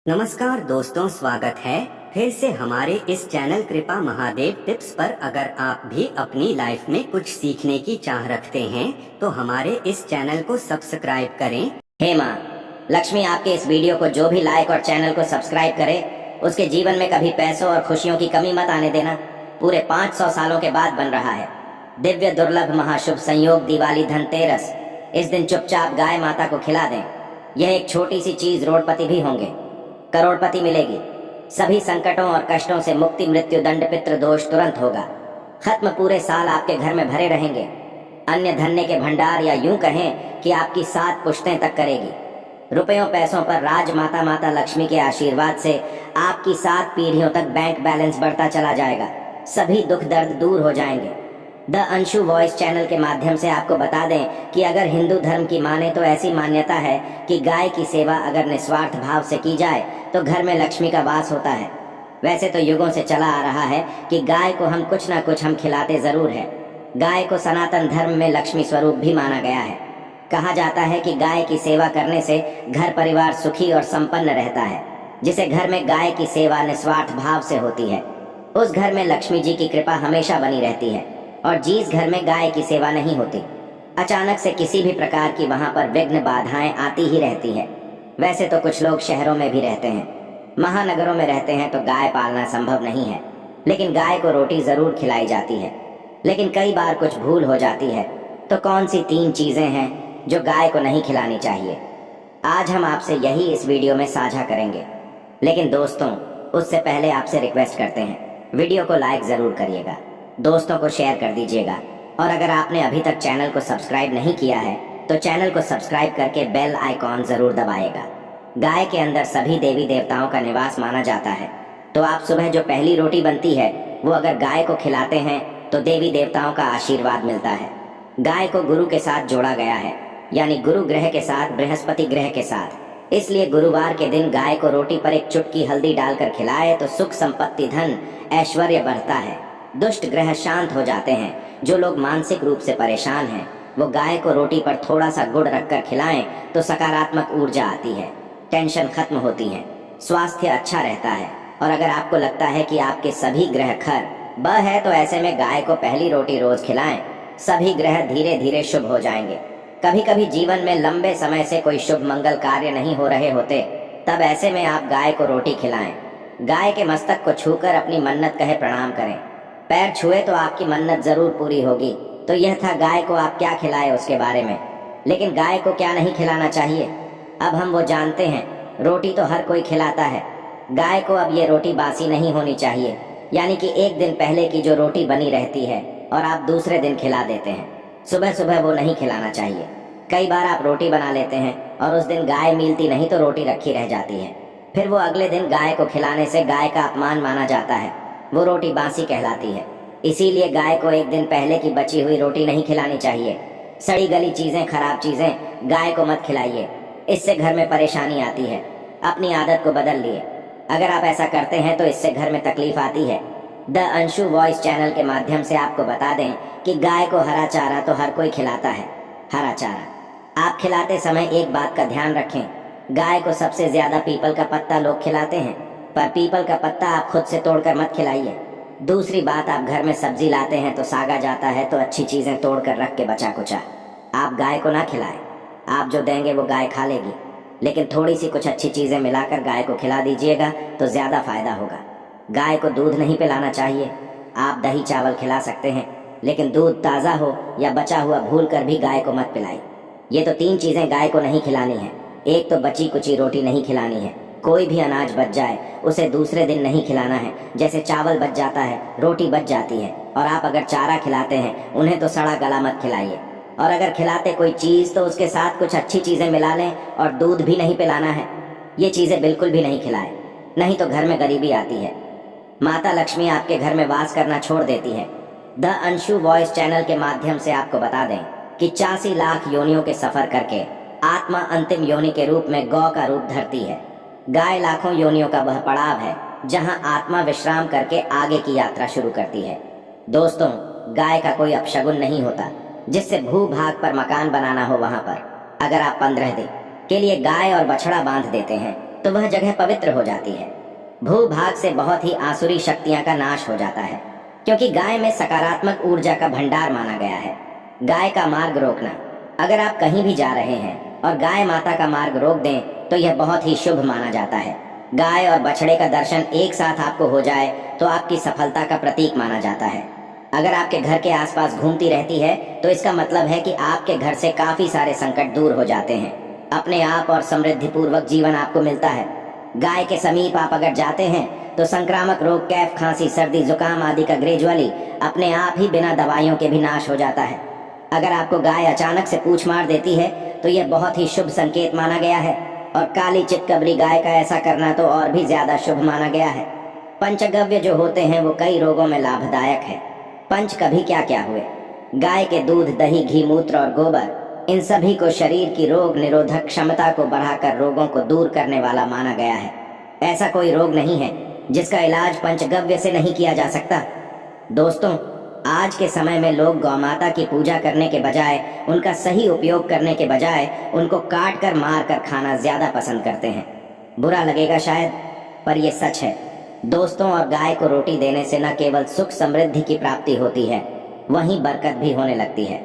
नमस्कार दोस्तों, स्वागत है फिर से हमारे इस चैनल कृपा महादेव टिप्स पर। अगर आप भी अपनी लाइफ में कुछ सीखने की चाह रखते हैं तो हमारे इस चैनल को सब्सक्राइब करें। हे माँ लक्ष्मी, आपके इस वीडियो को जो भी लाइक और चैनल को सब्सक्राइब करे उसके जीवन में कभी पैसों और खुशियों की कमी मत आने देना। पूरे 500 सालों के बाद बन रहा है दिव्य दुर्लभ महाशुभ संयोग दिवाली धनतेरस। इस दिन चुपचाप गाय माता को खिला दें। यह एक छोटी सी चीज रोडपति भी होंगे, करोड़पति मिलेगी। सभी संकटों और कष्टों से मुक्ति, मृत्यु दंड पितृ दोष तुरंत होगा खत्म। पूरे साल आपके घर में भरे रहेंगे अन्य धन्य के भंडार, या यूं कहें कि आपकी 7 पुश्तें तक करेगी। रुपयों पैसों पर राज माता माता लक्ष्मी के आशीर्वाद से आपकी 7 पीढ़ियों तक बैंक बैलेंस बढ़ता चला जाएगा। सभी दुख दर्द दूर हो जाएंगे। द अंशु वॉइस चैनल के माध्यम से आपको बता दें कि अगर हिंदू धर्म की माने तो ऐसी मान्यता है कि गाय की सेवा अगर निस्वार्थ भाव से की जाए तो घर में लक्ष्मी का वास होता है। वैसे तो युगों से चला आ रहा है कि गाय को हम कुछ ना कुछ हम खिलाते जरूर है। गाय को सनातन धर्म में लक्ष्मी स्वरूप भी माना गया है। कहा जाता है कि गाय की सेवा करने से घर परिवार सुखी और संपन्न रहता है। जिसे घर में गाय की सेवा निस्वार्थ भाव से होती है उस घर में लक्ष्मी जी की कृपा हमेशा बनी रहती है। और जिस घर में गाय की सेवा नहीं होती, अचानक से किसी भी प्रकार की वहां पर विघ्न बाधाएं आती ही रहती है। वैसे तो कुछ लोग शहरों में भी रहते हैं, महानगरों में रहते हैं तो गाय पालना संभव नहीं है, लेकिन गाय को रोटी जरूर खिलाई जाती है। लेकिन कई बार कुछ भूल हो जाती है। तो कौन सी 3 चीजें हैं जो गाय को नहीं खिलानी चाहिए, आज हम आपसे यही इस वीडियो में साझा करेंगे। लेकिन दोस्तों, उससे पहले आपसे रिक्वेस्ट करते हैं, वीडियो को लाइक जरूर करिएगा, दोस्तों को शेयर कर दीजिएगा, और अगर आपने अभी तक चैनल को सब्सक्राइब नहीं किया है तो चैनल को सब्सक्राइब करके बेल आइकॉन जरूर दबाएगा। गाय के अंदर सभी देवी देवताओं का निवास माना जाता है, तो आप सुबह जो पहली रोटी बनती है वो अगर गाय को खिलाते हैं तो देवी देवताओं का आशीर्वाद मिलता है। गाय को गुरु के साथ जोड़ा गया है, यानी गुरु ग्रह के साथ, बृहस्पति ग्रह के साथ। इसलिए गुरुवार के दिन गाय को रोटी पर एक चुटकी हल्दी डालकर खिलाए तो सुख संपत्ति धन ऐश्वर्य बढ़ता है, दुष्ट ग्रह शांत हो जाते हैं। जो लोग मानसिक रूप से परेशान हैं वो गाय को रोटी पर थोड़ा सा गुड़ रखकर खिलाएं तो सकारात्मक ऊर्जा आती है, टेंशन खत्म होती है, स्वास्थ्य अच्छा रहता है। और अगर आपको लगता है कि आपके सभी ग्रह खर ब है तो ऐसे में गाय को पहली रोटी रोज खिलाएं, सभी ग्रह धीरे धीरे शुभ हो जाएंगे। कभी कभी जीवन में लंबे समय से कोई शुभ मंगल कार्य नहीं हो रहे होते, तब ऐसे में आप गाय को रोटी खिलाएं। गाय के मस्तक को छूकर अपनी मन्नत कहे प्रणाम करें। पैर छुए तो आपकी मन्नत जरूर पूरी होगी। तो यह था गाय को आप क्या खिलाए उसके बारे में। लेकिन गाय को क्या नहीं खिलाना चाहिए, अब हम वो जानते हैं। रोटी तो हर कोई खिलाता है, गाय को अब ये रोटी बासी नहीं होनी चाहिए, यानी कि एक दिन पहले की जो रोटी बनी रहती है और आप दूसरे दिन खिला देते हैं, सुबह सुबह वो नहीं खिलाना चाहिए। कई बार आप रोटी बना लेते हैं और उस दिन गाय मिलती नहीं तो रोटी रखी रह जाती है, फिर वो अगले दिन गाय को खिलाने से गाय का अपमान माना जाता है, वो रोटी बासी कहलाती है। इसीलिए गाय को एक दिन पहले की बची हुई रोटी नहीं खिलानी चाहिए। सड़ी गली चीजें, खराब चीजें गाय को मत खिलाइए, इससे घर में परेशानी आती है। अपनी आदत को बदल लिए। अगर आप ऐसा करते हैं तो इससे घर में तकलीफ आती है। द अंशु वॉइस चैनल के माध्यम से आपको बता दें कि गाय को हरा चारा तो हर कोई खिलाता है। हरा चारा आप खिलाते समय एक बात का ध्यान रखें, गाय को सबसे ज्यादा पीपल का पत्ता लोग खिलाते हैं, पर पीपल का पत्ता आप खुद से तोड़कर मत खिलाइए। दूसरी बात, आप घर में सब्जी लाते हैं तो सागा जाता है तो अच्छी चीजें तोड़कर रख के बचा कुचा आप गाय को ना खिलाएं। आप जो देंगे वो गाय खा लेगी, लेकिन थोड़ी सी कुछ अच्छी चीजें मिलाकर गाय को खिला दीजिएगा तो ज्यादा फायदा होगा। गाय को दूध नहीं पिलाना चाहिए। आप दही चावल खिला सकते हैं, लेकिन दूध ताज़ा हो या बचा हुआ भूल कर भी गाय को मत पिलाइए। ये तो 3 चीजें गाय को नहीं खिलानी है। एक तो बची कुची रोटी नहीं खिलानी है, कोई भी अनाज बच जाए उसे दूसरे दिन नहीं खिलाना है। जैसे चावल बच जाता है, रोटी बच जाती है, और आप अगर चारा खिलाते हैं उन्हें तो सड़ा गला मत खिलाइए। और अगर खिलाते कोई चीज़ तो उसके साथ कुछ अच्छी चीज़ें मिला लें, और दूध भी नहीं पिलाना है। ये चीज़ें बिल्कुल भी नहीं खिलाएं, नहीं तो घर में गरीबी आती है। माता लक्ष्मी आपके घर में वास करना छोड़ देती है। द अंशु वॉइस चैनल के माध्यम से आपको बता दें कि 84 लाख योनियों के सफर करके आत्मा अंतिम योनि के रूप में गौ का रूप धरती है। गाय लाखों योनियों का वह पड़ाव है जहां आत्मा विश्राम करके आगे की यात्रा शुरू करती है। दोस्तों, गाय का कोई अपशगुन नहीं होता। जिससे भू भाग पर मकान बनाना हो वहां पर अगर आप 15 दिन के लिए गाय और बछड़ा बांध देते हैं तो वह जगह पवित्र हो जाती है। भूभाग से बहुत ही आसुरी शक्तियां का नाश हो जाता है, क्योंकि गाय में सकारात्मक ऊर्जा का भंडार माना गया है। गाय का मार्ग रोकना, अगर आप कहीं भी जा रहे हैं और गाय माता का मार्ग रोक दें तो यह बहुत ही शुभ माना जाता है। गाय और बछड़े का दर्शन एक साथ आपको हो जाए तो आपकी सफलता का प्रतीक माना जाता है। अगर आपके घर के आसपास घूमती रहती है तो इसका मतलब है कि आपके घर से काफी सारे संकट दूर हो जाते हैं। अपने आप और समृद्धि पूर्वक जीवन आपको मिलता है। गाय के समीप आप अगर जाते हैं तो संक्रामक रोग, कैफ, खांसी, सर्दी, जुकाम आदि का ग्रेजुअली अपने आप ही बिना दवाइयों के भी नाश हो जाता है। अगर आपको गाय अचानक से पूंछ मार देती है तो यह बहुत ही शुभ संकेत माना गया है, और काली चितकबरी गाय का ऐसा करना तो और भी ज्यादा शुभ माना गया है। पंचगव्य जो होते हैं वो कई रोगों में लाभदायक है। पंच कभी क्या क्या हुए, गाय के दूध, दही, घी, मूत्र और गोबर, इन सभी को शरीर की रोग निरोधक क्षमता को बढ़ाकर रोगों को दूर करने वाला माना गया है। ऐसा कोई रोग नहीं है जिसका इलाज पंचगव्य से नहीं किया जा सकता। दोस्तों, आज के समय में लोग गौमाता की पूजा करने के बजाय, उनका सही उपयोग करने के बजाय उनको काट कर मार कर खाना ज्यादा पसंद करते हैं। बुरा लगेगा शायद, पर यह सच है। दोस्तों, और गाय को रोटी देने से न केवल सुख समृद्धि की प्राप्ति होती है, वहीं बरकत भी होने लगती है।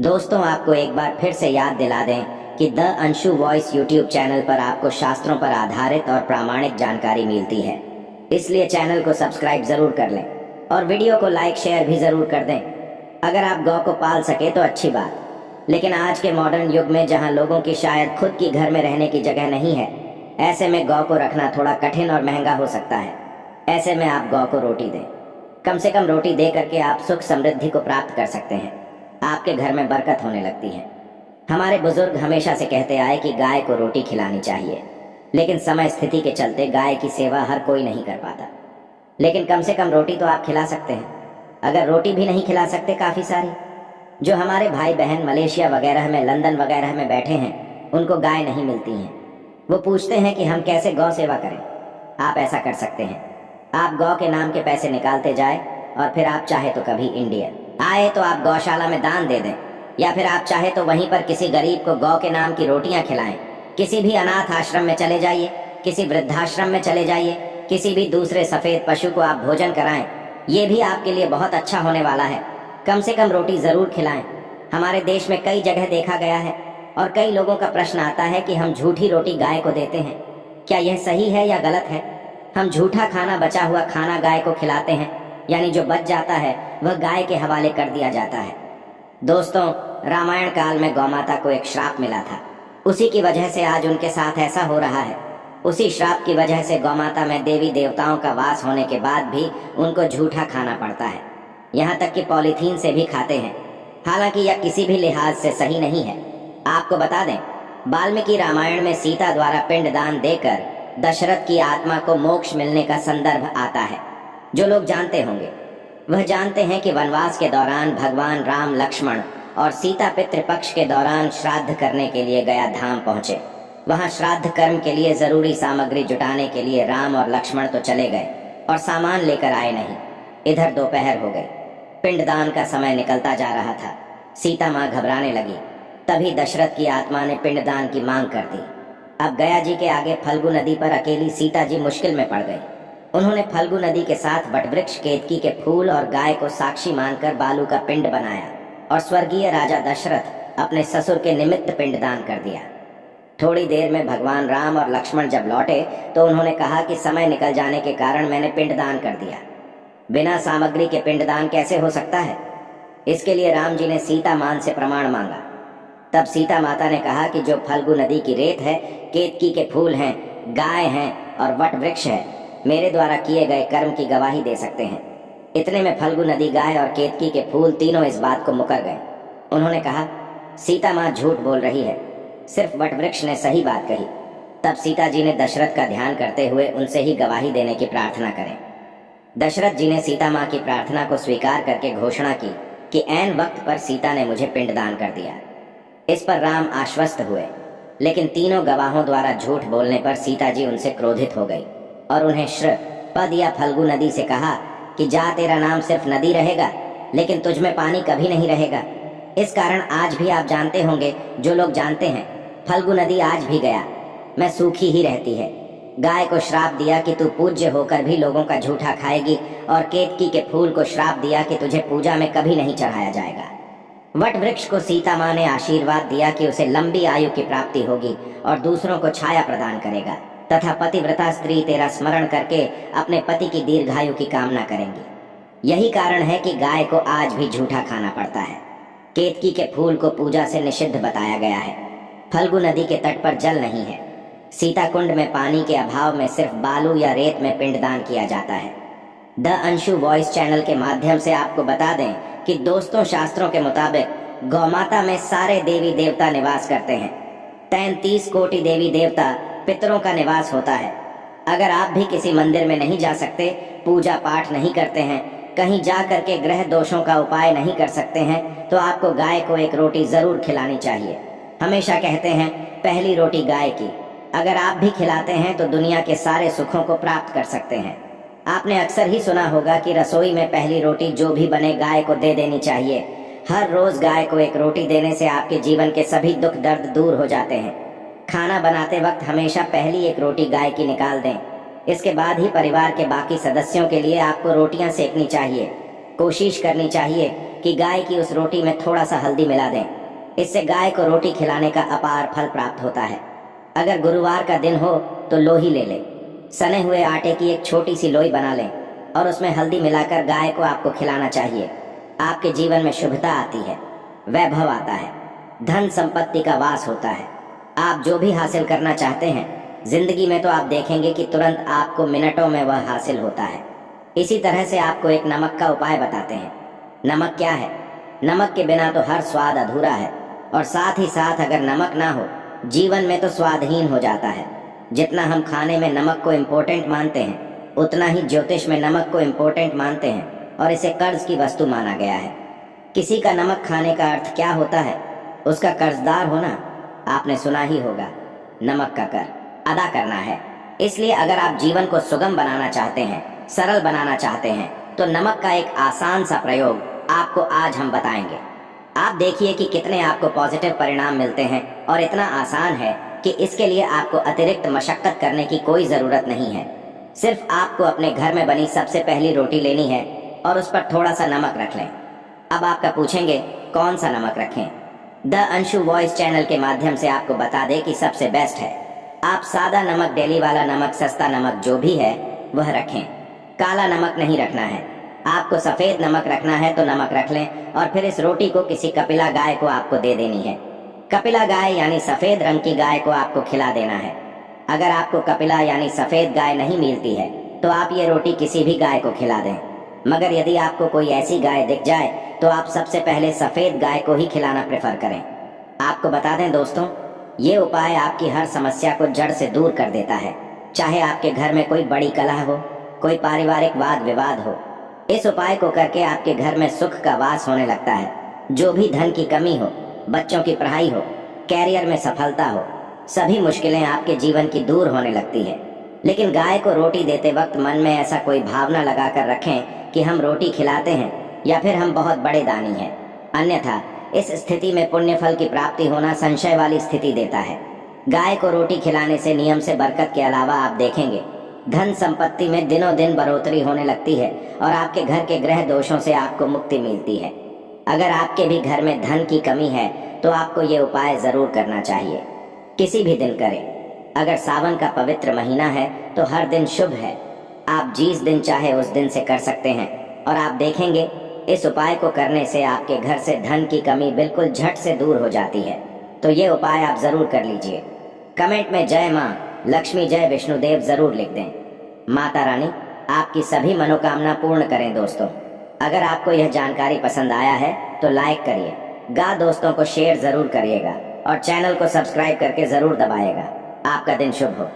दोस्तों, आपको एक बार फिर से याद दिला दें कि the Anshu voice YouTube channel पर आपको शास्त्रों पर आधारित और प्रामाणिक जानकारी मिलती है, इसलिए चैनल को सब्सक्राइब जरूर कर लें और वीडियो को लाइक शेयर भी जरूर कर दें। अगर आप गौ को पाल सके तो अच्छी बात, लेकिन आज के मॉडर्न युग में जहां लोगों की शायद खुद की घर में रहने की जगह नहीं है, ऐसे में गौ को रखना थोड़ा कठिन और महंगा हो सकता है। ऐसे में आप गौ को रोटी दें। कम से कम रोटी दे करके आप सुख समृद्धि को प्राप्त कर सकते हैं। आपके घर में बरकत होने लगती है। हमारे बुजुर्ग हमेशा से कहते आए कि गाय को रोटी खिलानी चाहिए, लेकिन समय स्थिति के चलते गाय की सेवा हर कोई नहीं कर पाता। लेकिन कम से कम रोटी तो आप खिला सकते हैं। अगर रोटी भी नहीं खिला सकते, काफ़ी सारी जो हमारे भाई बहन मलेशिया वगैरह में, लंदन वगैरह में बैठे हैं, उनको गाय नहीं मिलती हैं। वो पूछते हैं कि हम कैसे गौ सेवा करें। आप ऐसा कर सकते हैं, आप गौ के नाम के पैसे निकालते जाए और फिर आप चाहे तो कभी इंडिया आए तो आप गौशाला में दान दे दें, या फिर आप चाहे तो वहीं पर किसी गरीब को गौ के नाम की रोटियां खिलाएं। किसी भी अनाथ आश्रम में चले जाइए, किसी वृद्धाश्रम में चले जाइए, किसी भी दूसरे सफेद पशु को आप भोजन कराएं। ये भी आपके लिए बहुत अच्छा होने वाला है। कम से कम रोटी जरूर खिलाएं। हमारे देश में कई जगह देखा गया है और कई लोगों का प्रश्न आता है कि हम झूठी रोटी गाय को देते हैं, क्या यह सही है या गलत है? हम झूठा खाना, बचा हुआ खाना गाय को खिलाते हैं, यानी जो बच जाता है वह गाय के हवाले कर दिया जाता है। दोस्तों, रामायण काल में गौमाता को एक श्राप मिला था। उसी की वजह से आज उनके साथ ऐसा हो रहा है। उसी श्राप की वजह से गौमाता में देवी देवताओं का वास होने के बाद भी उनको झूठा खाना पड़ता है। यहाँ तक कि पॉलीथीन से भी खाते हैं। हालांकि यह किसी भी लिहाज से सही नहीं है। आपको बता दें, वाल्मीकि रामायण में सीता द्वारा पिंडदान देकर दशरथ की आत्मा को मोक्ष मिलने का संदर्भ आता है। जो लोग जानते होंगे वह जानते हैं कि वनवास के दौरान भगवान राम, लक्ष्मण और सीता पितृपक्ष के दौरान श्राद्ध करने के लिए गया धाम पहुंचे। वहां श्राद्ध कर्म के लिए जरूरी सामग्री जुटाने के लिए राम और लक्ष्मण तो चले गए और सामान लेकर आए नहीं। इधर दोपहर हो गई, पिंडदान का समय निकलता जा रहा था। सीता माँ घबराने लगी। तभी दशरथ की आत्मा ने पिंडदान की मांग कर दी। अब गया जी के आगे फल्गु नदी पर अकेली सीता जी मुश्किल में पड़ गई। उन्होंने फल्गु नदी के साथ वटवृक्ष, केतकी के फूल और गाय को साक्षी मानकर बालू का पिंड बनाया और स्वर्गीय राजा दशरथ अपने ससुर के निमित्त पिंडदान कर दिया। थोड़ी देर में भगवान राम और लक्ष्मण जब लौटे तो उन्होंने कहा कि समय निकल जाने के कारण मैंने पिंडदान कर दिया। बिना सामग्री के पिंडदान कैसे हो सकता है? इसके लिए राम जी ने सीता मान से प्रमाण मांगा। तब सीता माता ने कहा कि जो फल्गु नदी की रेत है, केतकी के फूल हैं, गाय हैं और वट वृक्ष है, मेरे द्वारा किए गए कर्म की गवाही दे सकते हैं। इतने में फल्गु नदी, गाय और केतकी के फूल तीनों इस बात को मुकर गए। उन्होंने कहा, सीता माँ झूठ बोल रही है, सिर्फ वट वृक्ष ने सही बात कही। तब सीता जी ने दशरथ का ध्यान करते हुए उनसे ही गवाही देने की प्रार्थना करें। दशरथ जी ने सीता माँ की प्रार्थना को स्वीकार करके घोषणा की कि ऐन वक्त पर सीता ने मुझे पिंडदान कर दिया। इस पर राम आश्वस्त हुए, लेकिन तीनों गवाहों द्वारा झूठ बोलने पर सीता जी उनसे क्रोधित हो गई और उन्हें श्र पद या फल्गु नदी से कहा कि जा, तेरा नाम सिर्फ नदी रहेगा, लेकिन तुझ में पानी कभी नहीं रहेगा। इस कारण आज भी आप जानते होंगे, जो लोग जानते हैं, फल्गु नदी आज भी गया मैं सूखी ही रहती है। गाय को श्राप दिया कि तू पूज्य होकर भी लोगों का झूठा खाएगी, और केतकी के फूल को श्राप दिया कि तुझे पूजा में कभी नहीं चढ़ाया जाएगा। वट वृक्ष को सीता माँ ने आशीर्वाद दिया कि उसे लंबी आयु की प्राप्ति होगी और दूसरों को छाया प्रदान करेगा, तथा पतिव्रता स्त्री तेरा स्मरण करके अपने पति की दीर्घायु की कामना करेंगी। यही कारण है कि गाय को आज भी झूठा खाना पड़ता है। केतकी के फूल को पूजा से निषिद्ध बताया गया है। फल्गु नदी के तट पर जल नहीं है। सीता कुंड में पानी के अभाव में सिर्फ बालू या रेत में पिंडदान किया जाता है। द अंशु वॉइस चैनल के माध्यम से आपको बता दें कि दोस्तों, शास्त्रों के मुताबिक गौमाता में सारे देवी देवता निवास करते हैं। 33 कोटि देवी देवता पितरों का निवास होता है। अगर आप भी किसी मंदिर में नहीं जा सकते, पूजा पाठ नहीं करते हैं, कहीं जा करके ग्रह दोषों का उपाय नहीं कर सकते हैं, तो आपको गाय को एक रोटी जरूर खिलानी चाहिए। हमेशा कहते हैं पहली रोटी गाय की। अगर आप भी खिलाते हैं तो दुनिया के सारे सुखों को प्राप्त कर सकते हैं। आपने अक्सर ही सुना होगा कि रसोई में पहली रोटी जो भी बने गाय को दे देनी चाहिए। हर रोज गाय को एक रोटी देने से आपके जीवन के सभी दुख दर्द दूर हो जाते हैं। खाना बनाते वक्त हमेशा पहली एक रोटी गाय की निकाल दें। इसके बाद ही परिवार के बाकी सदस्यों के लिए आपको रोटियां सेकनी चाहिए। कोशिश करनी चाहिए कि गाय की उस रोटी में थोड़ा सा हल्दी मिला दें। इससे गाय को रोटी खिलाने का अपार फल प्राप्त होता है। अगर गुरुवार का दिन हो तो लोही ले लें। सने हुए आटे की एक छोटी सी लोई बना लें और उसमें हल्दी मिलाकर गाय को आपको खिलाना चाहिए। आपके जीवन में शुभता आती है, वैभव आता है, धन संपत्ति का वास होता है। आप जो भी हासिल करना चाहते हैं जिंदगी में, तो आप देखेंगे कि तुरंत आपको मिनटों में वह हासिल होता है। इसी तरह से आपको एक नमक का उपाय बताते हैं। नमक क्या है? नमक के बिना तो हर स्वाद अधूरा है, और साथ ही साथ अगर नमक ना हो जीवन में तो स्वादहीन हो जाता है। जितना हम खाने में नमक को इम्पोर्टेंट मानते हैं, उतना ही ज्योतिष में नमक को इम्पोर्टेंट मानते हैं और इसे कर्ज की वस्तु माना गया है। किसी का नमक खाने का अर्थ क्या होता है? उसका कर्जदार होना। आपने सुना ही होगा, नमक का कर अदा करना है। इसलिए अगर आप जीवन को सुगम बनाना चाहते हैं, सरल बनाना चाहते हैं, तो नमक का एक आसान सा प्रयोग आपको आज हम बताएंगे। आप देखिए कि कितने आपको पॉजिटिव परिणाम मिलते हैं, और इतना आसान है कि इसके लिए आपको अतिरिक्त मशक्कत करने की कोई ज़रूरत नहीं है। सिर्फ आपको अपने घर में बनी सबसे पहली रोटी लेनी है और उस पर थोड़ा सा नमक रख लें। अब आपका पूछेंगे कौन सा नमक रखें? द अंशु वॉइस चैनल के माध्यम से आपको बता दें कि सबसे बेस्ट है आप सादा नमक, डेली वाला नमक, सस्ता नमक जो भी है वह रखें। काला नमक नहीं रखना है। आपको सफ़ेद नमक रखना है तो नमक रख लें, और फिर इस रोटी को किसी कपिला गाय को आपको दे देनी है। कपिला गाय यानी सफ़ेद रंग की गाय को आपको खिला देना है। अगर आपको कपिला यानी सफ़ेद गाय नहीं मिलती है तो आप ये रोटी किसी भी गाय को खिला दें। मगर यदि आपको कोई ऐसी गाय दिख जाए तो आप सबसे पहले सफ़ेद गाय को ही खिलाना प्रेफर करें। आपको बता दें दोस्तों, ये उपाय आपकी हर समस्या को जड़ से दूर कर देता है। चाहे आपके घर में कोई बड़ी कलह हो, कोई पारिवारिक वाद विवाद हो, इस उपाय को करके आपके घर में सुख का वास होने लगता है। जो भी धन की कमी हो, बच्चों की पढ़ाई हो, कैरियर में सफलता हो, सभी मुश्किलें आपके जीवन की दूर होने लगती है। लेकिन गाय को रोटी देते वक्त मन में ऐसा कोई भावना लगाकर रखें कि हम रोटी खिलाते हैं या फिर हम बहुत बड़े दानी हैं। अन्यथा इस स्थिति में पुण्य फल की प्राप्ति होना संशय वाली स्थिति देता है। गाय को रोटी खिलाने से नियम से बरकत के अलावा आप देखेंगे धन संपत्ति में दिनों दिन बढ़ोतरी होने लगती है, और आपके घर के ग्रह दोषों से आपको मुक्ति मिलती है। अगर आपके भी घर में धन की कमी है तो आपको ये उपाय जरूर करना चाहिए। किसी भी दिन करें। अगर सावन का पवित्र महीना है तो हर दिन शुभ है। आप जिस दिन चाहे उस दिन से कर सकते हैं, और आप देखेंगे इस उपाय को करने से आपके घर से धन की कमी बिल्कुल झट से दूर हो जाती है। तो ये उपाय आप जरूर कर लीजिए। कमेंट में जय माँ लक्ष्मी, जय विष्णुदेव जरूर लिख दें। माता रानी आपकी सभी मनोकामना पूर्ण करें। दोस्तों, अगर आपको यह जानकारी पसंद आया है तो लाइक करिए, दोस्तों को शेयर जरूर करिएगा, और चैनल को सब्सक्राइब करके जरूर दबाइएगा। आपका दिन शुभ हो।